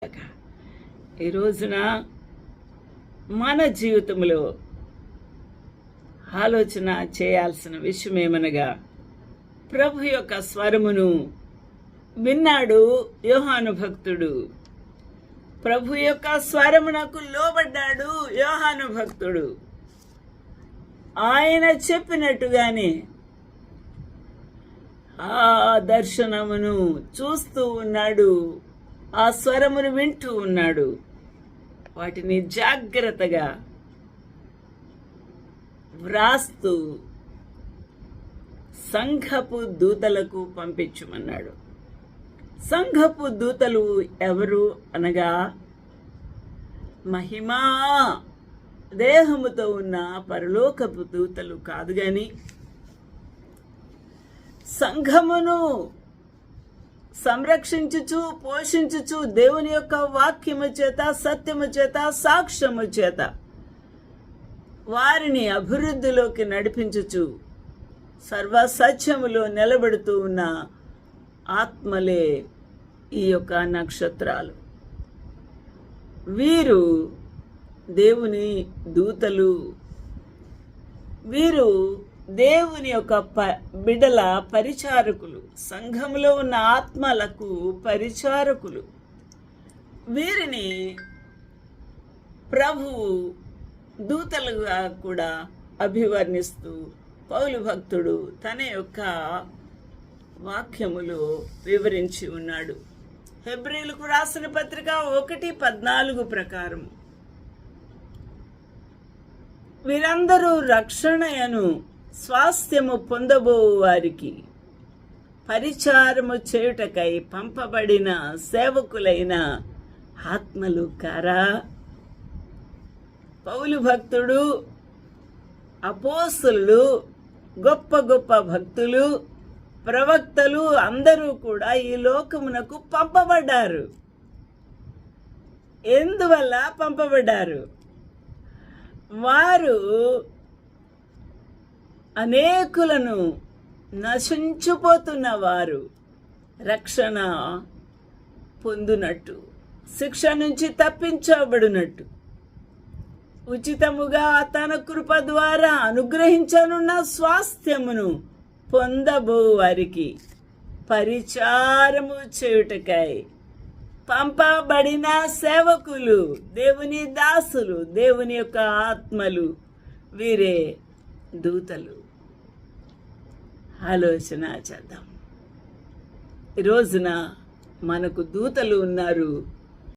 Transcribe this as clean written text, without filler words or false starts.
ఈ రోజున మన జీవితంలో ఆలోచన చేయాల్సిన విషయం ఏమనగా, ప్రభు యొక్క స్వరమును విన్నాడు యోహాను భక్తుడు. ప్రభు యొక్క స్వరమునకు లోబడ్డాడు యోహాను భక్తుడు. ఆయన చెప్పినట్టుగానే ఆ దర్శనమును చూస్తూ ఉన్నాడు, ఆ స్వరమును వింటూ ఉన్నాడు. వాటిని జాగ్రత్తగా వ్రాస్తూ సంఘపు దూతలకు పంపించమన్నాడు. సంఘపు దూతలు ఎవరు అనగా, మహిమా దేహముతో ఉన్న పరలోకపు దూతలు కాదు గాని, సంఘమును సంరక్షించుచు పోషించుచు దేవుని యొక్క వాక్యము చేత, సత్యము చేత, సాక్ష్యము చేత వారిని అభివృద్ధిలోకి నడిపించుచు సర్వసత్యములో నిలబెడుతూ ఉన్న ఆత్మలే ఈ యొక్క నక్షత్రాలు. వీరు దేవుని దూతలు. వీరు దేవుని యొక్క బిడ్డల పరిచారకులు, సంఘంలో ఉన్న ఆత్మలకు పరిచారకులు. వీరిని ప్రభువు దూతలుగా కూడా అభివర్ణిస్తూ పౌలు భక్తుడు తన యొక్క వాక్యములో వివరించి ఉన్నాడు. హెబ్రీలకు రాసిన పత్రిక 1:14 ప్రకారం, వీరందరూ రక్షణయను స్వాస్థ్యము పొందబో వారికి పరిచారము చేయుటకై పంపబడిన సేవకులైన ఆత్మలు కారా. పౌలు భక్తుడు, అపోస్తలులు, గొప్ప గొప్ప భక్తులు, ప్రవక్తలు అందరూ కూడా ఈ లోకమునకు పంపబడ్డారు. ఎందువల్ల పంపబడ్డారు? వారు అనేకులను నశించిపోతున్న వారు రక్షణ పొందునట్టు, శిక్ష నుంచి తప్పించబడినట్టు, ఉచితముగా తన కృప ద్వారా అనుగ్రహించనున్న స్వాస్థ్యమును పొందబో వారికి పరిచారము చేయుటకై పంపబడిన సేవకులు, దేవుని దాసులు, దేవుని యొక్క ఆత్మలు, వీరే దూతలు. ఆలోచన చేద్దాం. ఈ రోజున మనకు దూతలు ఉన్నారు.